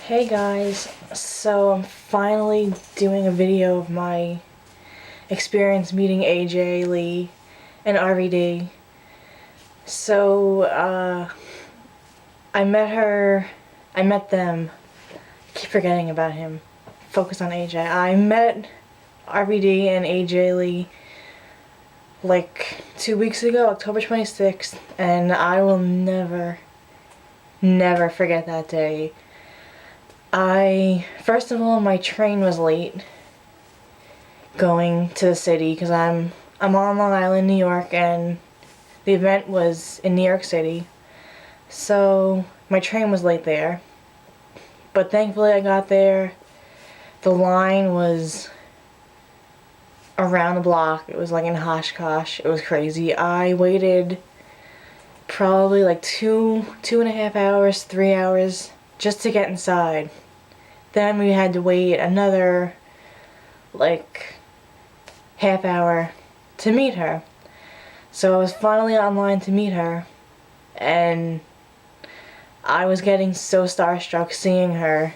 Hey guys, so I'm finally doing a video of my experience meeting Aj Lee and RVD. So, I met them, I keep forgetting about him, focus on AJ. I met RVD and Aj Lee like 2 weeks ago, October 26th, and I will never forget that day. First of all, my train was late going to the city because I'm on Long Island, New York, and the event was in New York City. So my train was late there. But thankfully I got there. The line was around the block. It was like in Oshkosh. It was crazy. I waited probably like two and a half hours, 3 hours just to get inside. Then we had to wait another like half hour to meet her. So I was finally online to meet her, and I was getting so starstruck seeing her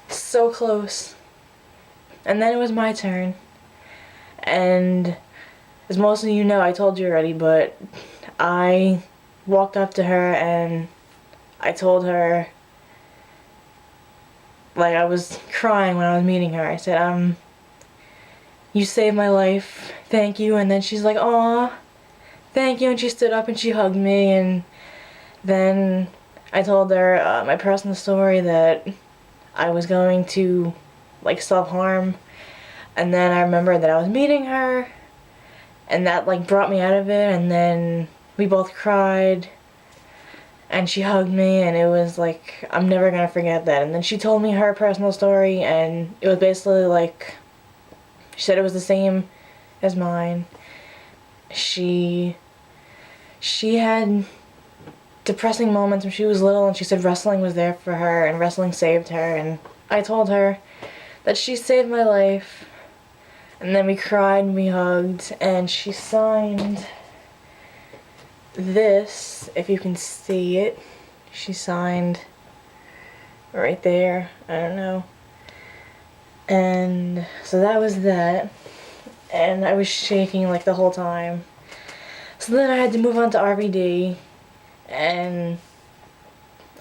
so close. And then it was my turn, and as most of you know, I told you already, but I walked up to her and I told her, like, I was crying when I was meeting her. I said, you saved my life, thank you. And then she's like, aw, thank you. And she stood up and she hugged me. And then I told her my personal story, that I was going to like self-harm. And then I remembered that I was meeting her, and that like brought me out of it. And then we both cried, and she hugged me, and it was like, I'm never gonna forget that. And then she told me her personal story, and it was basically like, she said it was the same as mine. She had depressing moments when she was little, and she said wrestling was there for her, and wrestling saved her. And I told her that she saved my life. And then we cried and we hugged, and she signed this, if you can see it. She signed right there, I don't know. And so that was that, and I was shaking like the whole time. So then I had to move on to RVD, and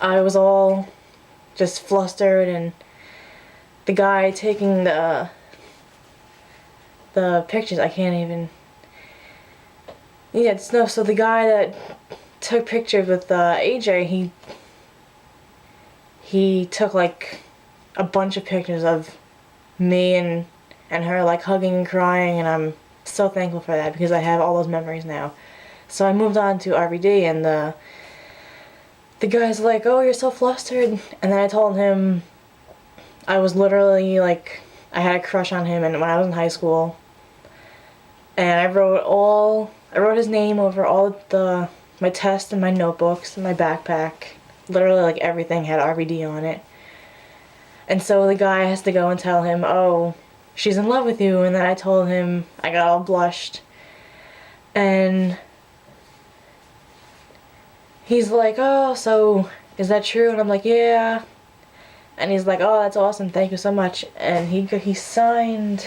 I was all just flustered, and the guy taking the pictures, I can't even. Yeah, no, so the guy that took pictures with AJ, he took like a bunch of pictures of me and her like hugging and crying, and I'm so thankful for that because I have all those memories now. So I moved on to RVD, and the guy's like, oh, you're so flustered. And then I told him I was literally like, I had a crush on him, and when I was in high school, and I wrote his name over all my tests and my notebooks and my backpack. Literally, like, everything had RVD on it. And so the guy has to go and tell him, oh, she's in love with you. And then I told him, I got all blushed. And he's like, oh, so is that true? And I'm like, yeah. And he's like, oh, that's awesome, thank you so much. And he signed.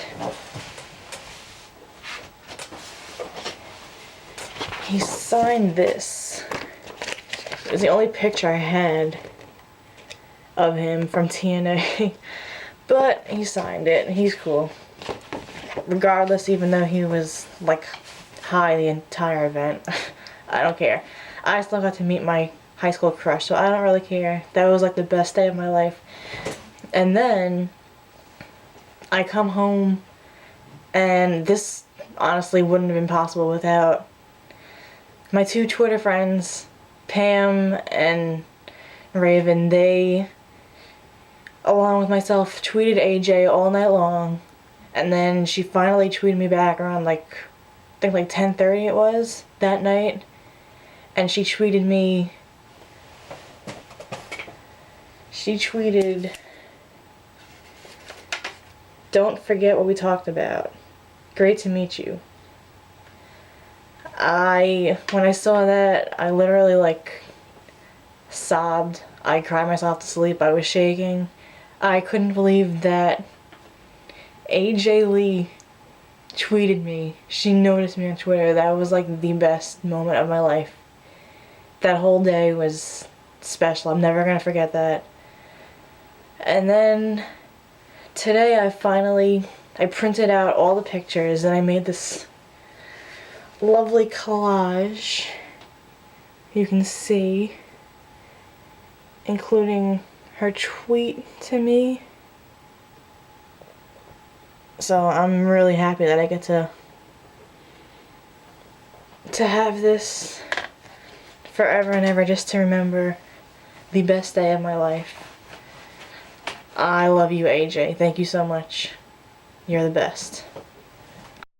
He signed this. It was the only picture I had of him from TNA. But he signed it, and he's cool. Regardless, even though he was like high the entire event. I don't care. I still got to meet my high school crush, so I don't really care. That was like the best day of my life. And then I come home, and this honestly wouldn't have been possible without my two Twitter friends, Pam and Raven. They, along with myself, tweeted AJ all night long, and then she finally tweeted me back around like, I think like 10:30 it was that night, and she tweeted, don't forget what we talked about. Great to meet you. When I saw that, I literally like sobbed. I cried myself to sleep. I was shaking. I couldn't believe that Aj Lee tweeted me. She noticed me on Twitter. That was like the best moment of my life. That whole day was special. I'm never gonna forget that. And then today I printed out all the pictures and I made this lovely collage. You can see, including her tweet to me. So I'm really happy that I get to have this forever and ever, just to remember the best day of my life. I love you, AJ. Thank you so much. You're the best.